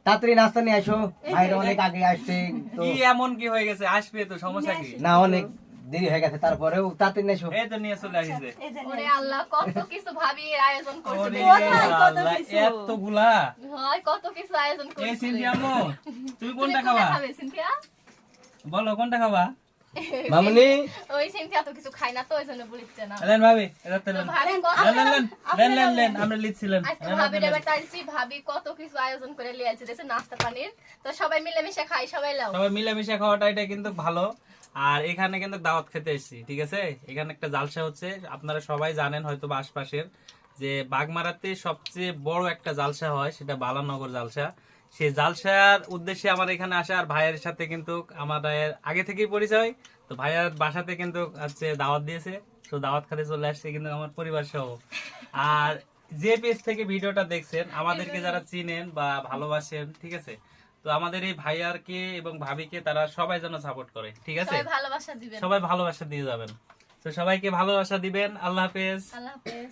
তাড়াতাড়ি নাস্তা নিয়ে আসো, ভাইরা অনেক আগে আসছে তো। কি এমন কি হয়ে গেছে? আসবে তো, সমস্যা কি? না অনেক দেরি হয়ে গেছে, তারপরেও তাড়াতাড়ি নিয়ে আসো। এই তো নিয়ে চলে আসিছে। ওরে আল্লাহ, কত কিছু ভাবি আয়োজন করছে ওরে দেখছো? আল্লাহ, এতগুলা। হয় কত কিছু আয়োজন এই করছে। সিনথিয়া আম্মু, তুমি তুমি কোনটা কোনটা খাবা? খাবে সিনথিয়া? বলো কোনটা খাবা? মামুনি ওই সিনথিয়া তো কিছু খায় না তো, ওইজন্য বলিচ্ছে না। লেন ভাবি, এটা তো লেন। ভাবি কত লেন, আমরা লিখছিলেন। আজকে ভাবির এবার টানছি, ভাবি কত কিছু আয়োজন করে নিয়ে আসছে দেখছো, নাস্তা পানির। তো সবাই মিলেমিশে খাই, সবাই লাও। সবাই মিলেমিশে খাওয়াটা এটা কিন্তু ভালো। আর এখানে কিন্তু দাওয়াত খেতে এসেছি, ঠিক আছে? এখানে একটা জালসা হচ্ছে, আপনারা সবাই জানেন হয়তো বা আশপাশের, যে বাগমারাতে সবচেয়ে বড় একটা জালসা হয়, সেটা বালানগর জালসা। সেই জালসার উদ্দেশ্যে আমার এখানে আসা, আর ভাইয়ের সাথে কিন্তু আমাদের আগে থেকেই পরিচয়। তো ভাইয়ের বাসাতে কিন্তু হচ্ছে দাওয়াত দিয়েছে, তো দাওয়াত খেতে চলে আসছে কিন্তু আমার পরিবার সহ। আর যে পেজ থেকে ভিডিওটা দেখছেন, আমাদেরকে যারা চিনেন বা ভালোবাসেন, ঠিক আছে, তো আমাদের এই ভাইয়ারকে এবং ভাবিকে তারা সবাই যেন সাপোর্ট করে, ঠিক আছে? সবাই ভালোবাসা দিবেন। সবাই ভালোবাসা দিয়ে যাবেন। তো সবাইকে ভালোবাসা দিবেন। আল্লাহ হাফেজ। আল্লাহ হাফেজ।